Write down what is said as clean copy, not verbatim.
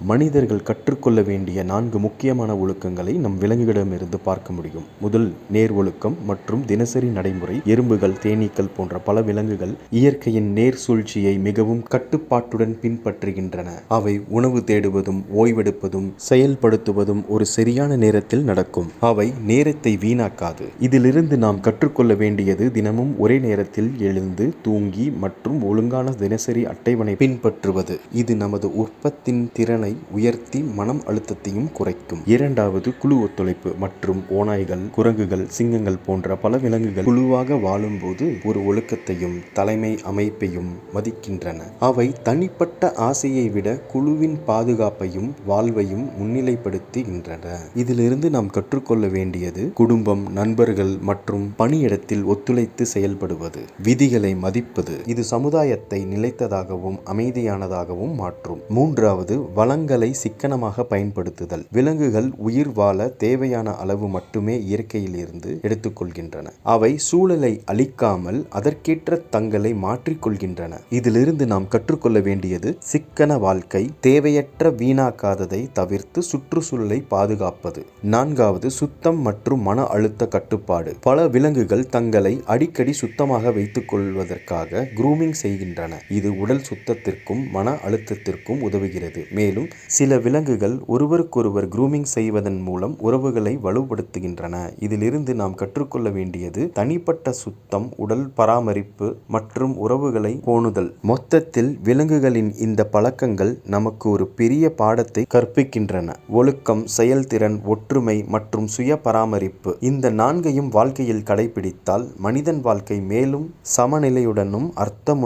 மனிதர்கள் கற்றுக்கொள்ள வேண்டிய 4 முக்கியமான ஒழுக்கங்களை நம் விலங்குகளிடமிருந்து பார்க்க முடியும். முதல் நேர் ஒழுக்கம் மற்றும் தினசரி நடைமுறை. எறும்புகள், தேனீக்கள் போன்ற பல விலங்குகள் இயற்கையின் நேர் சூழ்ச்சியை மிகவும் கட்டுப்பாட்டுடன் பின்பற்றுகின்றன. அவை உணவு தேடுவதும் ஓய்வெடுப்பதும் செயல்படுத்துவதும் ஒரு சரியான நேரத்தில் நடக்கும். அவை நேரத்தை வீணாக்காது. இதிலிருந்து நாம் கற்றுக்கொள்ள வேண்டியது தினமும் ஒரே நேரத்தில் எழுந்து தூங்கி மற்றும் ஒழுங்கான தினசரி அட்டவணை பின்பற்றுவது. இது நமது உற்பத்தின் திறனை உயர்த்தி மனம் அழுத்தத்தையும் குறைக்கும். இரண்டாவது, குழு ஒத்துழைப்பு மற்றும் ஓநாய்கள், குரங்குகள், சிங்கங்கள் போன்ற பல விலங்குகள் குழுவாக வாழும்போது ஒரு ஒழுக்கத்தையும் தலைமை அமைப்பையும் மதிக்கின்றன. அவை தனிப்பட்ட ஆசையை விட குழுவின் பாதுகாப்பையும் வாழ்வையும் முன்னிலைப்படுத்துகின்றன. இதிலிருந்து நாம் கற்றுக்கொள்ள வேண்டியது குடும்பம், நண்பர்கள் மற்றும் பணியிடத்தில் ஒத்துழைத்து செயல்படுவது. விதிகளை மதிப்பது. இது சமுதாயத்தை நிலைத்ததாகவும் அமைதியானதாகவும் மாற்றும். மூன்றாவது, வளங்களை சிக்கனமாக பயன்படுத்துதல். விலங்குகள் உயிர் வாழ தேவையான அளவு மட்டுமே இயற்கையில் இருந்து எடுத்துக்கொள்கின்றன. அவை சூழலை அழிக்காமல் அதற்கேற்ற தங்களை மாற்றிக்கொள்கின்றன. இதிலிருந்து நாம் கற்றுக்கொள்ள வேண்டியது சிக்கன வாழ்க்கை, தேவையற்ற வீணாக்காததை தவிர்த்து சுற்றுச்சூழலை பாதுகாப்பது. நான்காவது, சுத்தம் மற்றும் மன அழுத்த கட்டுப்பாடு. பல விலங்குகள் தங்களை அடிக்கடி சுத்தமாக வைத்துக் கொள்வதற்காக க்ரூமிங் செய்கின்றன. இது உடல் சுத்தத்திற்கும் மன அழுத்தத்திற்கும் உதவுகிறது. மேலும் சில விலங்குகள் ஒருவருக்கொருவர் க்ரூமிங் செய்வதன் மூலம் உறவுகளை வலுப்படுத்துகின்றன. இதிலிருந்து நாம் கற்றுக்கொள்ள வேண்டியது தனிப்பட்ட சுத்தம், உடல் பராமரிப்பு மற்றும் உறவுகளை பேணுதல். மொத்தத்தில் விலங்குகளின் இந்த பழக்கங்கள் நமக்கு ஒரு பெரிய பாடத்தை கற்பிக்கின்றன. ஒழுக்கம், செயல்திறன், ஒற்றுமை மற்றும் சுய பராமரிப்பு. இந்த 4ஐயும் வாழ்க்கையில் கடைபிடித்தால் மனிதன் வாழ்க்கை மேலும் சமநிலையுடனும் அர்த்தமுடன்